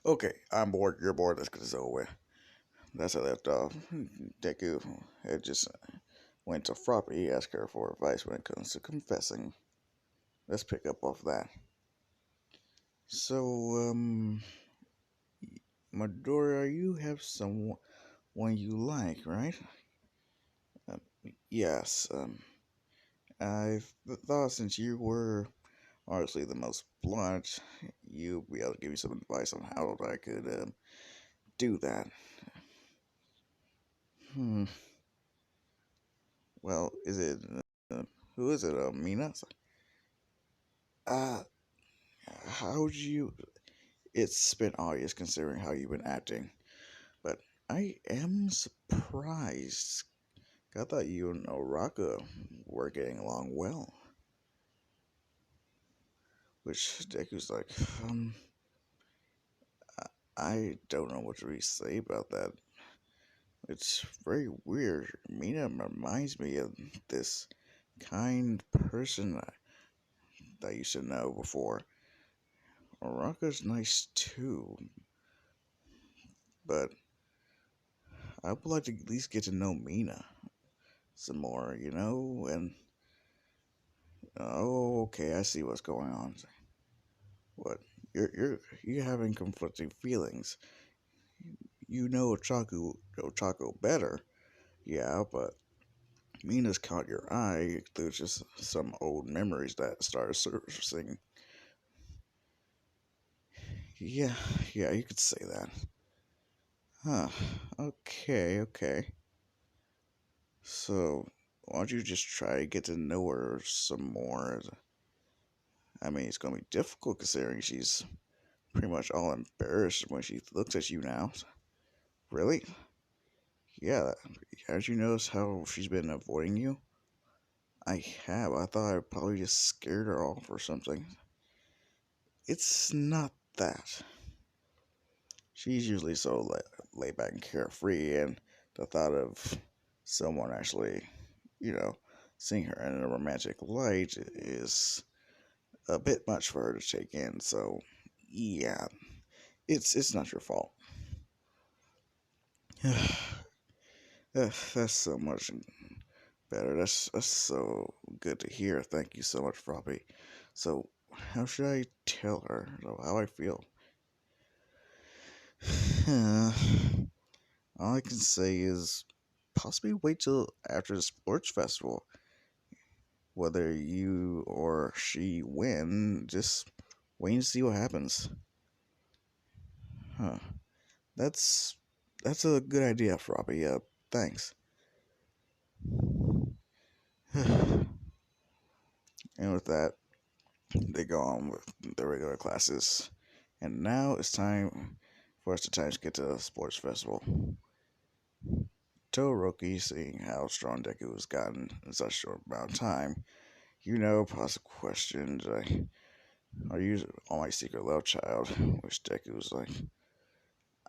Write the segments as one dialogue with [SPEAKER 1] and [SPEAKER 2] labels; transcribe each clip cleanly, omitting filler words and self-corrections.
[SPEAKER 1] Okay, I'm bored. You're bored. Let's get this over with. That's how I left off. Deku had just went to Froppy, asked her for advice when it comes to confessing. Let's pick up off that. So, Midoriya, you have someone you like, right? Um, yes. I thought since you were obviously the most blunt, you'd be able to give me some advice on how I could do that. Hmm. Well, is it uh, who is it? Mina? Uh, how would you? It's been obvious considering how you've been acting, but I am surprised. I thought you and Oraka were getting along well. Which Deku's like, I don't know what to really say about that. It's very weird. Mina reminds me of this kind person that I used to know before. Oraka's nice too, but I would like to at least get to know Mina some more, and oh, okay, I see what's going on. What you're having conflicting feelings. You know Ochako better, yeah, but Mina's caught your eye through just some old memories that started surfacing. Yeah, yeah, you could say that. Huh. Okay, okay. So, why don't you just try to get to know her some more? I mean, it's gonna be difficult considering she's pretty much all embarrassed when she looks at you now. Really? Yeah. Haven't you noticed how she's been avoiding you? I have. I thought I probably just scared her off or something. It's not that. She's usually so laid back and carefree, and the thought of someone actually, you know, seeing her in a romantic light is a bit much for her to take in. So, yeah, it's not your fault. That's so much better. That's so good to hear. Thank you so much, Robbie. So, how should I tell her how I feel? All I can say is possibly wait till after the sports festival. Whether you or she win, just wait and see what happens. Huh. That's that's a good idea, Robbie. Thanks. And with that, they go on with the regular classes. And now it's time for us to get to the sports festival. Todoroki, seeing how strong Deku has gotten in such a short amount of time, pose questions like, are you on my secret love child? Which Deku was like,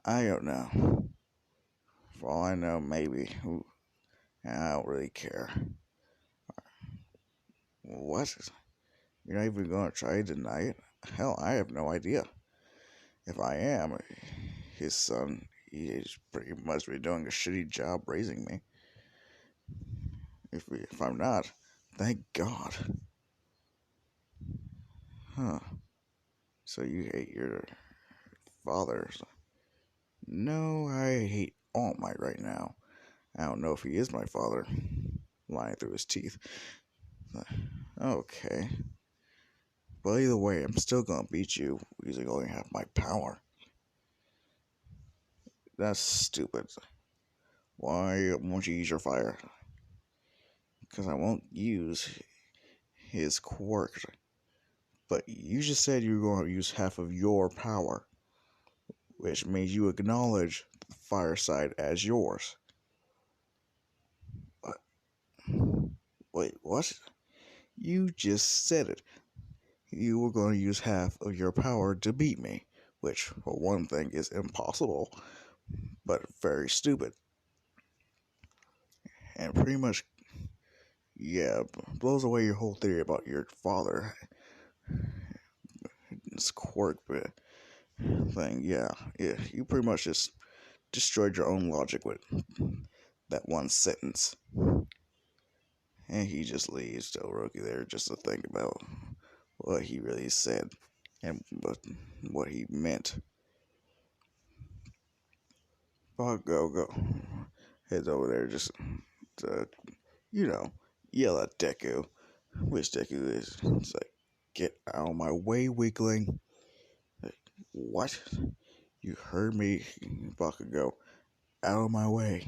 [SPEAKER 1] I don't know. For all I know, maybe. I don't really care. What? You're not even going to try to deny it? Hell, I have no idea. If I am his son, he is pretty much be doing a shitty job raising me. If I'm not, thank God. Huh. So you hate your father? No, I hate All Might right now. I don't know if he is my father. Lying through his teeth. Okay. But either way, I'm still gonna beat you because I only have my power. That's stupid. Why won't you use your fire? Because I won't use his quirk. But you just said you were going to use half of your power, which means you acknowledge the fire side as yours. What? Wait, what? You just said it. You were going to use half of your power to beat me, which, for one thing, is impossible, but very stupid. And pretty much, yeah, blows away your whole theory about your father's quirk. But thing. Yeah, yeah, you pretty much just destroyed your own logic with that one sentence. And he just leaves Todoroki there just to think about what he really said and what he meant. Go heads over there just to, you know, yell at Deku, which Deku is. It's like, get out of my way, weakling. Like, what? You heard me, Bakugo. Out of my way.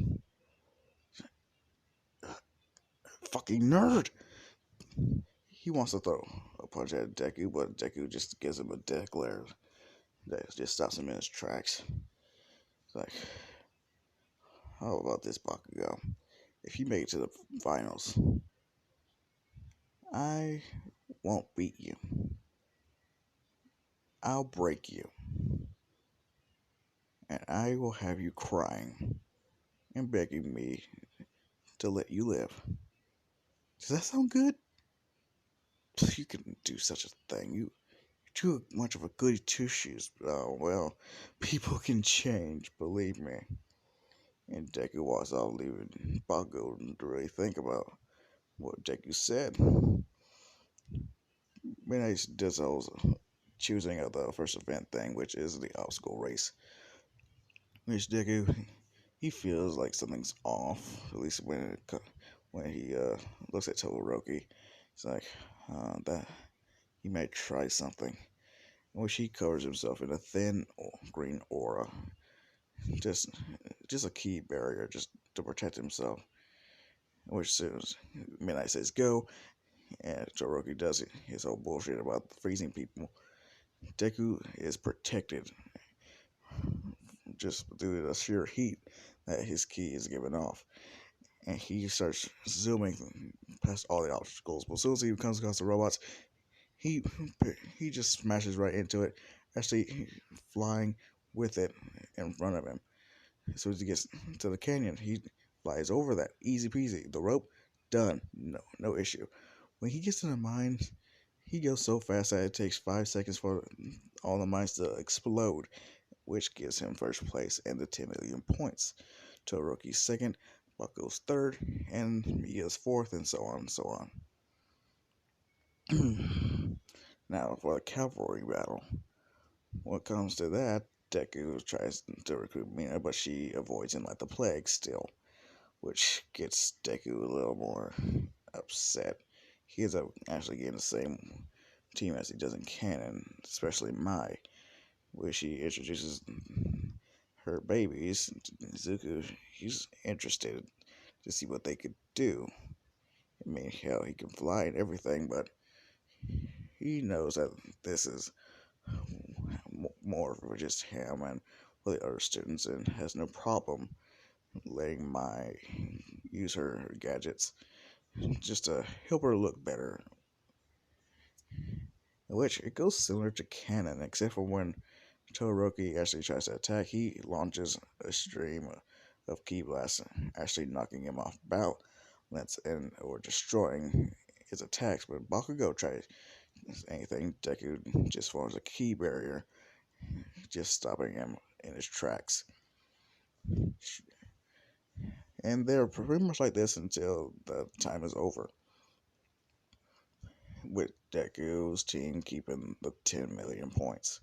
[SPEAKER 1] Fucking nerd! He wants to throw a punch at Deku, but Deku just gives him a death glare that just stops him in his tracks. It's like, how about this, Bakugo? If you make it to the finals, I won't beat you. I'll break you, and I will have you crying and begging me to let you live. Does that sound good? You can do such a thing. You're too much of a goody two shoes. Oh, well, people can change, believe me. And Deku walks off, leaving Bakugo to really think about what Deku said. Midnight does the whole choosing of the first event thing, which is the obstacle race. Which Deku, he feels like something's off, at least when he looks at Todoroki. It's like that he might try something. In which he covers himself in a thin green aura, just just a key barrier, just to protect himself. Which says Midnight says go, and Todoroki does it. His whole bullshit about freezing people. Deku is protected just due to the sheer heat that his key is giving off. And he starts zooming past all the obstacles. But as soon as he comes across the robots, he he just smashes right into it, actually flying with it in front of him. As soon as he gets to the canyon, he flies over that, easy peasy. The rope, done, no issue. When he gets to the mines, he goes so fast that it takes 5 seconds for all the mines to explode, which gives him first place and the 10 million points. Todoroki's second, Bucko's third, and Mia's fourth, and so on and so on. Now, for the cavalry battle, when it comes to that, Deku tries to recruit Mina, but she avoids him like the plague still, which gets Deku a little more upset. He ends up actually getting the same team as he does in canon, especially Mai, where she introduces her babies. Zuko, he's interested to see what they could do. I mean, hell, he can fly and everything, but he knows that this is more for just him and for the other students, and has no problem letting Mai use her gadgets just to help her look better. Which it goes similar to canon, except for when Todoroki actually tries to attack, he launches a stream of ki blasts, actually knocking him off balance and or destroying his attacks. But Bakugo tries anything, Deku just forms a ki barrier, just stopping him in his tracks. And they're pretty much like this until the time is over, with Deku's team keeping the 10 million points.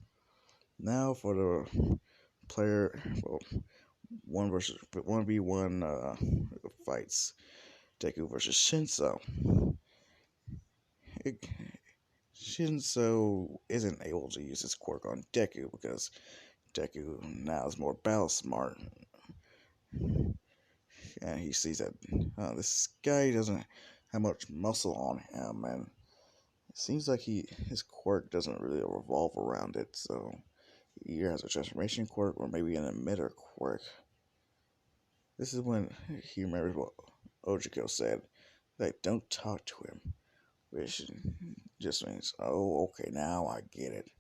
[SPEAKER 1] Now for the player, well, 1v1 fights. Deku versus Shinso. It, Shinso isn't able to use his quirk on Deku because Deku now is more battle smart, and he sees that this guy doesn't have much muscle on him, and it seems like his quirk doesn't really revolve around it. So he either has a transformation quirk or maybe an emitter quirk. This is when he remembers what Ojiko said, like, don't talk to him, which just means, oh, okay, now I get it.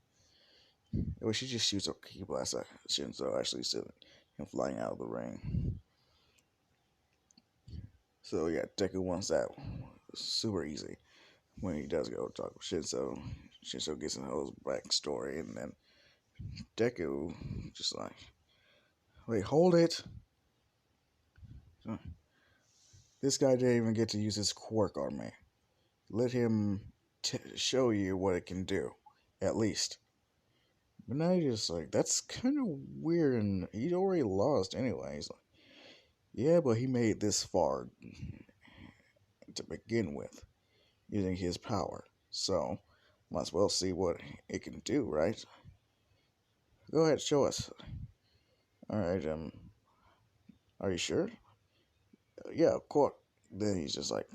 [SPEAKER 1] Well, she just shoots a key blast at Shinzo, actually sending him flying out of the ring. So yeah, Deku wants that super easy. When he does go talk with Shinzo, Shinzo gets in the whole backstory, and then Deku just like, wait, hold it. This guy didn't even get to use his quirk on me. Let him show you what it can do, at least. But now you're just like, that's kind of weird, and he'd already lost anyway. He's like, yeah, but he made it this far to begin with, using his power. So, might as well see what it can do, right? Go ahead, show us. Alright, are you sure? Yeah, of course. Then he's just like,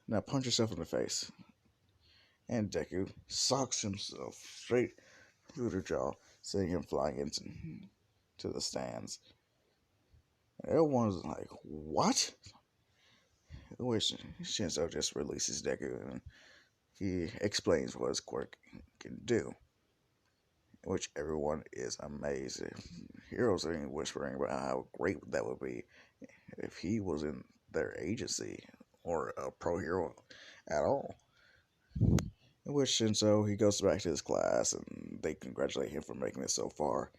[SPEAKER 1] now punch yourself in the face. And Deku socks himself straight through the jaw, sending him flying into to the stands. And everyone's like, what? Which Shinzo just releases Deku and he explains what his quirk can do, which everyone is amazed. Heroes are whispering about how great that would be if he was in their agency or a pro hero at all. In which Shinzo, he goes back to his class and they congratulate him for making it so far.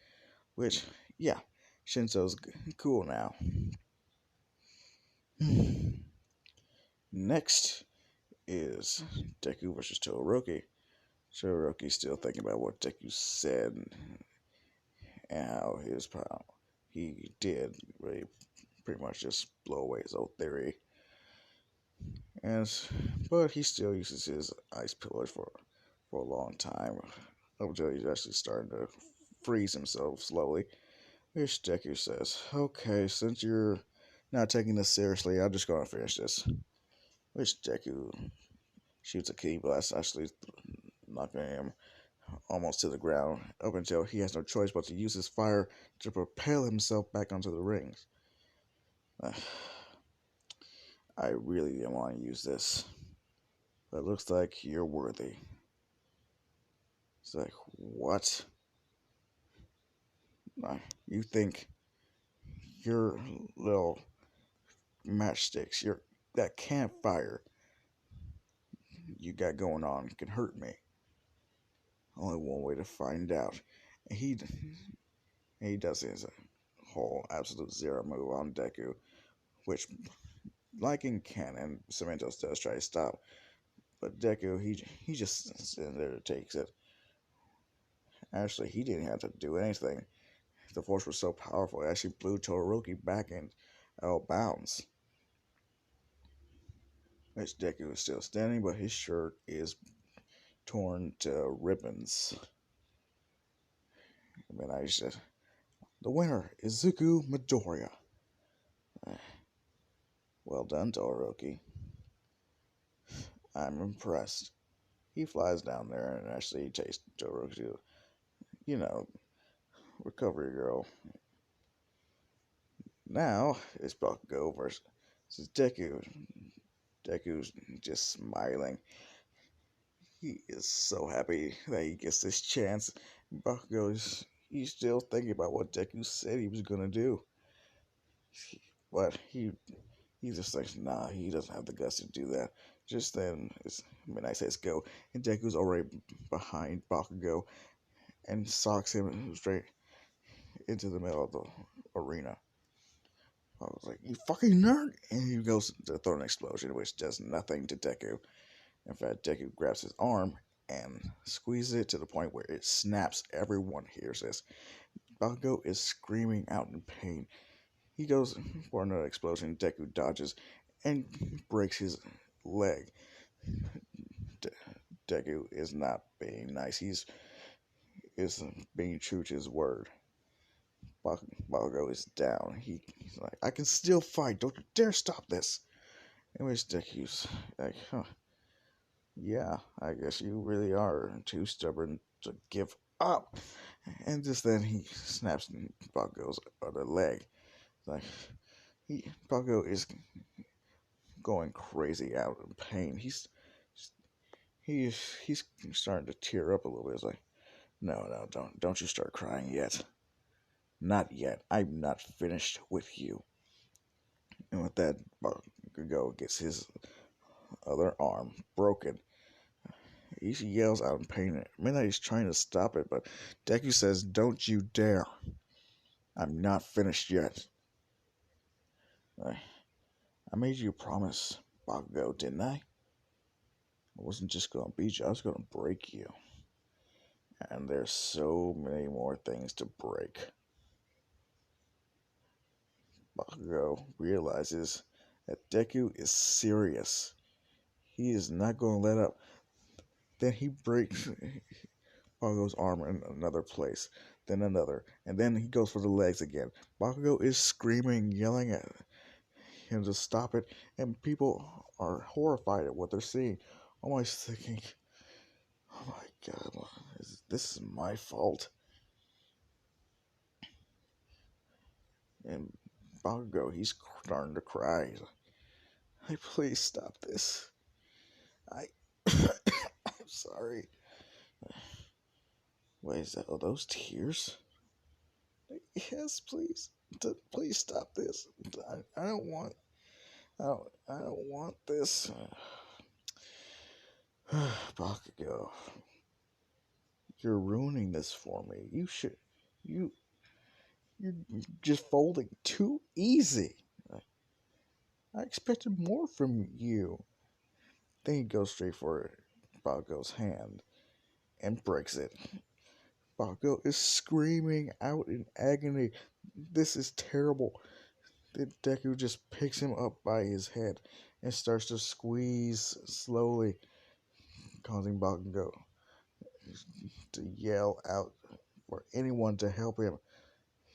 [SPEAKER 1] Which, yeah, Shinzo's cool now. Next is Deku versus Todoroki. Todoroki's still thinking about what Deku said and how his power he did really pretty much just blow away his old theory. And but he still uses his ice pillars for a long time up until he's actually starting to freeze himself slowly. Which Deku says, "Okay, since you're not taking this seriously, I'm just gonna finish this." Which Deku shoots a key blast, actually knocking him almost to the ground, up until he has no choice but to use his fire to propel himself back onto the rings. I really didn't want to use this, but it looks like you're worthy. It's like, what? You think your little matchsticks, your that campfire you got going on can hurt me? Only one way to find out. And he does his whole absolute zero move on Deku, which, like in canon, Cementos does try to stop, but Deku he just sits there and takes it. Actually, he didn't have to do anything. The force was so powerful, it actually blew Todoroki back in out of bounds. Which Deku is still standing, but his shirt is torn to ribbons. I mean, I said, the winner is Zuko Midoriya. Well done, Todoroki. I'm impressed. He flies down there and actually takes Todoroki to, you know, recovery girl. Now it's Bakugo versus Deku. Deku's just smiling. He is so happy that he gets this chance. Bakugo he's still thinking about what Deku said he was gonna do, but he's just like, nah, he doesn't have the guts to do that. Just then, Midnight says go, and Deku's already behind Bakugo and socks him straight into the middle of the arena. I was like, you fucking nerd! And he goes to throw an explosion, which does nothing to Deku. In fact, Deku grabs his arm and squeezes it to the point where it snaps. Everyone hears this. Bakugo is screaming out in pain. He goes for another explosion. Deku dodges and breaks his leg. Deku is not being nice. He's is being true to his word. Bakugo is down. He's like, I can still fight. Don't you dare stop this. In which Deku's like, huh. Yeah, I guess you really are too stubborn to give up. And just then he snaps Bakugo's other leg. Like Bakugo is going crazy out in pain. He's starting to tear up a little bit. It's like, no, don't you start crying yet. Not yet. I'm not finished with you. And with that, Bakugo gets his other arm broken. He yells out in pain. Midnight is trying to stop it, but Deku says, "Don't you dare. I'm not finished yet. I, I made you a promise, Bakugo, didn't I? I wasn't just going to beat you, I was going to break you. And there's so many more things to break." Bakugo realizes that Deku is serious. He is not going to let up. Then he breaks Bakugo's arm in another place, then another, and then he goes for the legs again. Bakugo is screaming, yelling at him to stop it, and people are horrified at what they're seeing. Almost thinking, "Oh my god, this is my fault." And Bakugo, he's starting to cry. He's like, "Hey, please stop this. I, I'm sorry." What is that? Oh, those tears? Yes, please. Please stop this. I don't want. I don't want this. Bakugo, you're ruining this for me. You, you're just folding too easy. I expected more from you. Then he goes straight for Bakugo's hand and breaks it. Bakugo is screaming out in agony. This is terrible. Then Deku just picks him up by his head and starts to squeeze slowly, causing Bakugo to yell out for anyone to help him.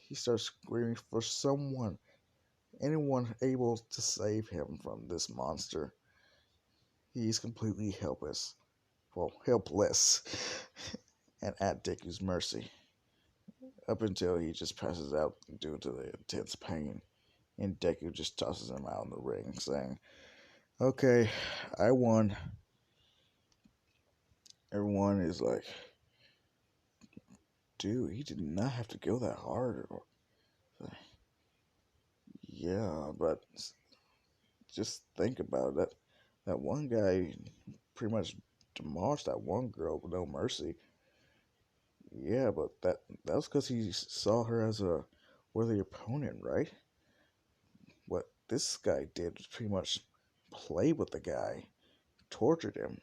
[SPEAKER 1] He starts screaming for someone, anyone able to save him from this monster. He's completely helpless. Well, helpless. And at Deku's mercy. Up until he just passes out due to the intense pain. And Deku just tosses him out in the ring, saying, "Okay, I won." Everyone is like, "Dude, he did not have to go that hard." Yeah, but just think about it. That one guy pretty much demolished that one girl with no mercy. Yeah, but that was because he saw her as a worthy opponent, right? What this guy did was pretty much play with the guy, tortured him.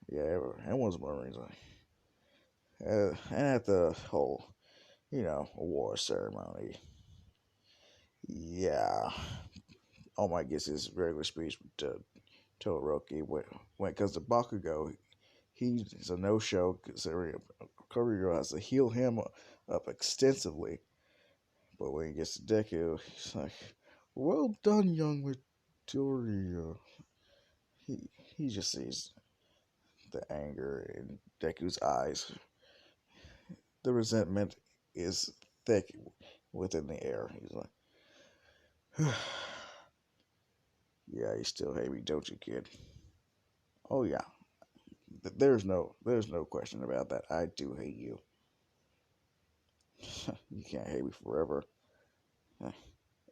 [SPEAKER 1] Yeah, that was one reason. And at the whole, award ceremony, yeah, All Might gets his regular speech to Todoroki when it comes to Bakugo. He's a no-show considering Kuryo has to heal him up extensively. But when he gets to Deku, he's like, "Well done, young Midoriya." He just sees the anger in Deku's eyes. The resentment is thick within the air. He's like, "Yeah, you still hate me, don't you, kid?" "Oh yeah, there's no question about that. I do hate you." "You can't hate me forever."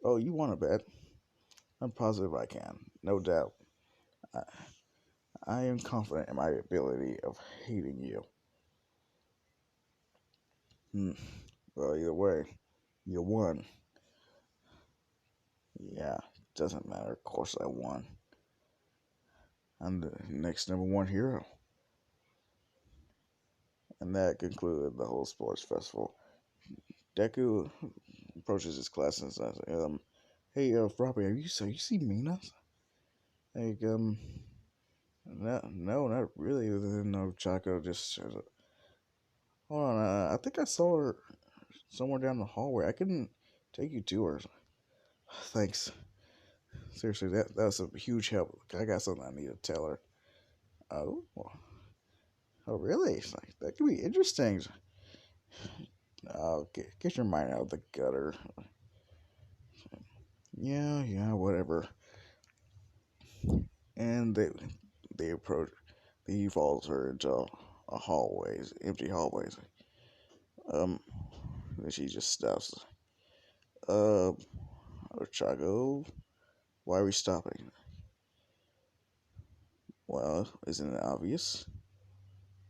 [SPEAKER 1] "Oh, you want to bet?" "I'm positive I can, no doubt. I, I am confident in my ability of hating you." Hmm. Well, either way, you won. Yeah, doesn't matter. Of course I won. I'm the next number one hero. And that concluded the whole sports festival. Deku approaches his class and says, "Hey, Froppy, you see Mina?" Like, no, not really." Then no, Chaco just says, "Hold on, I think I saw her somewhere down the hallway. I can take you to her." "Thanks. Seriously, that was a huge help. I got something I need to tell her." "Oh, oh, really?" It's like, that could be interesting. "Oh, get your mind out of the gutter." Yeah, whatever." And they approach. He follows her into a hallways, empty hallways. Um, and she just stops. Uh, Chago, why are we stopping?" Well, isn't it obvious?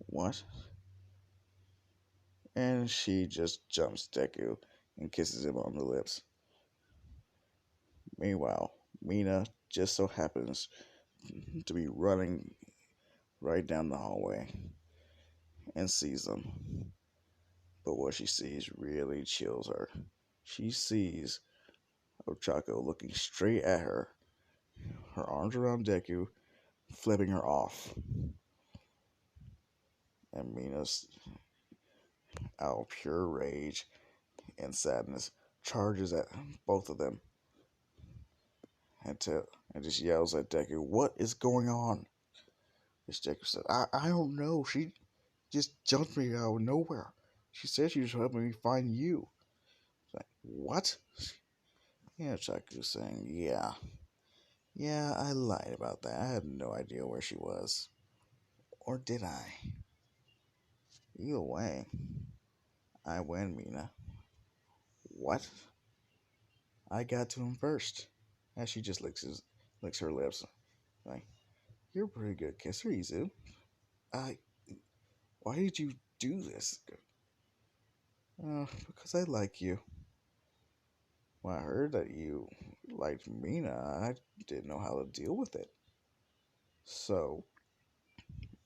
[SPEAKER 1] What? And she just jumps Deku and kisses him on the lips. Meanwhile, Mina just so happens to be running right down the hallway and sees them. But what she sees really chills her. She sees Ochako looking straight at her, her arms around Deku, flipping her off. And Mina's, out of pure rage and sadness, charges at both of them and, and just yells at Deku, "What is going on?" This Deku said, I don't know. She just jumped me out of nowhere. She said she was helping me find you. It's like, what? Yeah, Chaku's saying, yeah, I lied about that. I had no idea where she was. Or did I? Either way, I win, Mina. What? I got to him first. And she just licks her lips. Like, you're a pretty good kisser, Izu. I, why did you do this? Because I like you. When I heard that you liked Mina, I didn't know how to deal with it. So,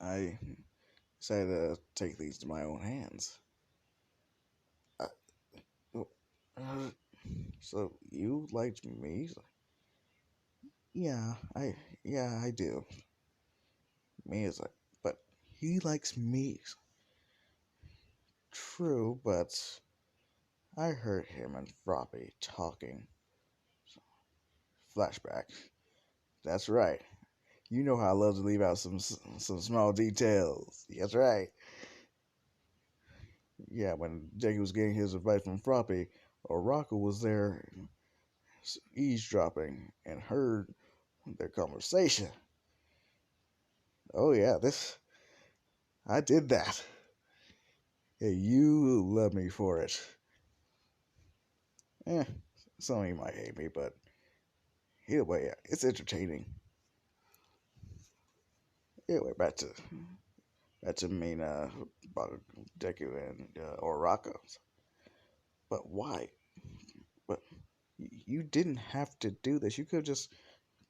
[SPEAKER 1] I decided to take things to my own hands. I, uh, so you liked me? Yeah, I do. Me is like, but he likes me. True, but I heard him and Froppy talking. Flashback. That's right. You know how I love to leave out some small details. That's right. Yeah, when Jackie was getting his advice from Froppy, Oracle was there eavesdropping and heard their conversation. Oh yeah, this I did that. Yeah, you love me for it. Eh, some of you might hate me, but either way, yeah, it's entertaining. Anyway, back to Mina, Deku, and Oraka. But why? But you didn't have to do this. You could have just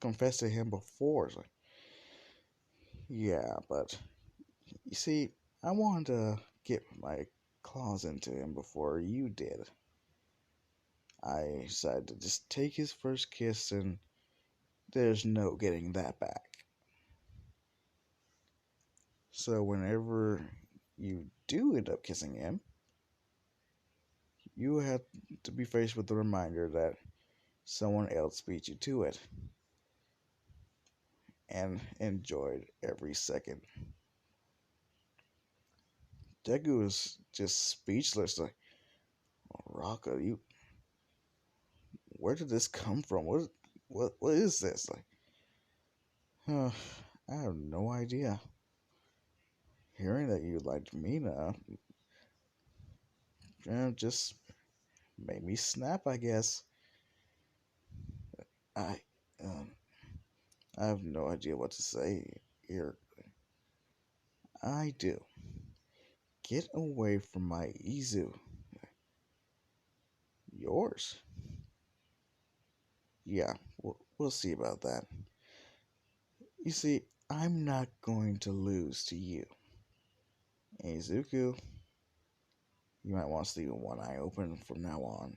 [SPEAKER 1] confessed to him before. It's like, yeah, but you see, I wanted to get my claws into him before you did. I decided to just take his first kiss, and there's no getting that back. So whenever you do end up kissing him, you have to be faced with the reminder that someone else beat you to it and enjoyed every second. Deku is just speechless. Like, Raka, where did this come from? What is this? Like, I have no idea. Hearing that you liked Mina, just made me snap. I guess I, um, I have no idea what to say here. I do. Get away from my Izu. Yours? Yeah, we'll see about that. You see, I'm not going to lose to you. Izuku, you might want to sleep with one eye open from now on.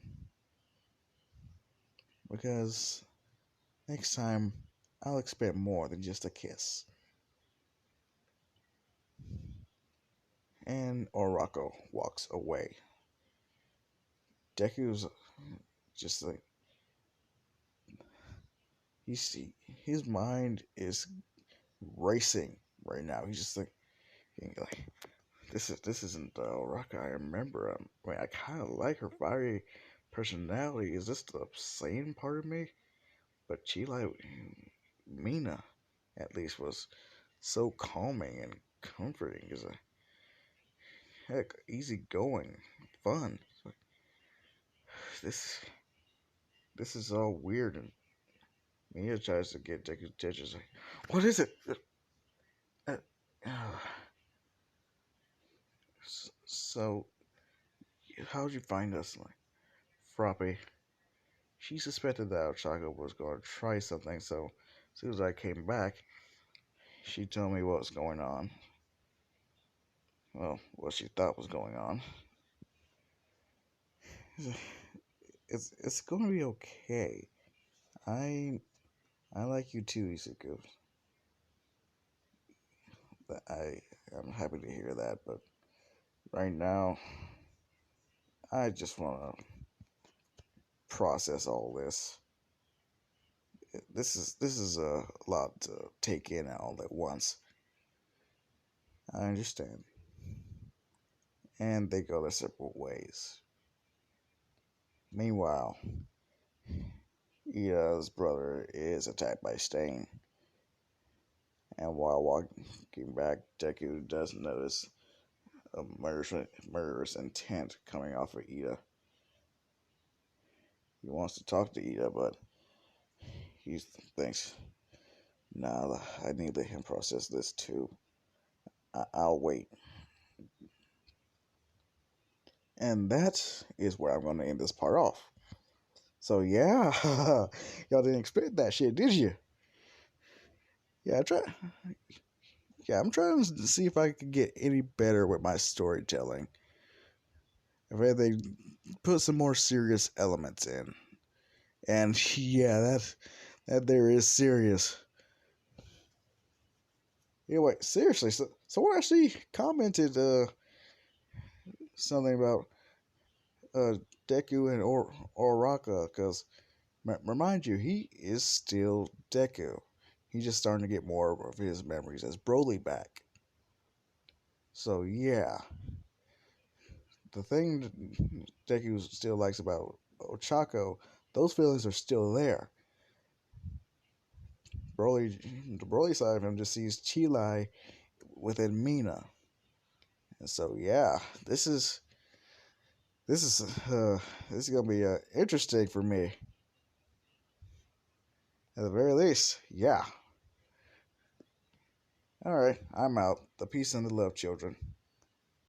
[SPEAKER 1] Because next time, I'll expect more than just a kiss. And Orako walks away. Deku's just like, he's, his mind is racing right now. He's just like, this isn't the Oraka I remember. I mean, I kind of like her fiery personality. Is this the sane part of me? But she like Mina, at least, was so calming and comforting. Is a heck easygoing, fun. Like, this this is all weird, and Mia tries to get Deku's attention. Like, what is it? So, how'd you find us? Like, Frappe, she suspected that Ochako was going to try something, so as soon as I came back, she told me what was going on. Well, what she thought was going on. It's going to be okay. I I like you too, Isuku. I'm happy to hear that, but right now, I just want to process all this. This is a lot to take in all at once. I understand, and they go their separate ways. Meanwhile, Ida's brother is attacked by Stain, and while walking back, Deku does notice a murderous intent coming off of Ida. He wants to talk to Ida, but he thinks, nah, I need to let him process this too. I'll wait. And that is where I'm going to end this part off. So, yeah, y'all didn't expect that shit, did you? Yeah, I'm trying to see if I can get any better with my storytelling. If they put some more serious elements in. And yeah, that there is serious. Anyway, seriously, someone actually commented something about uh, Deku and Oraka, because remind you, he is still Deku. He's just starting to get more of his memories as Broly back. So yeah, the thing Deku still likes about Ochako, those feelings are still there. The Broly side of him just sees Chilai within Mina, and so yeah, this is this is gonna be interesting for me at the very least. Yeah. All right, I'm out. The peace and the love, children.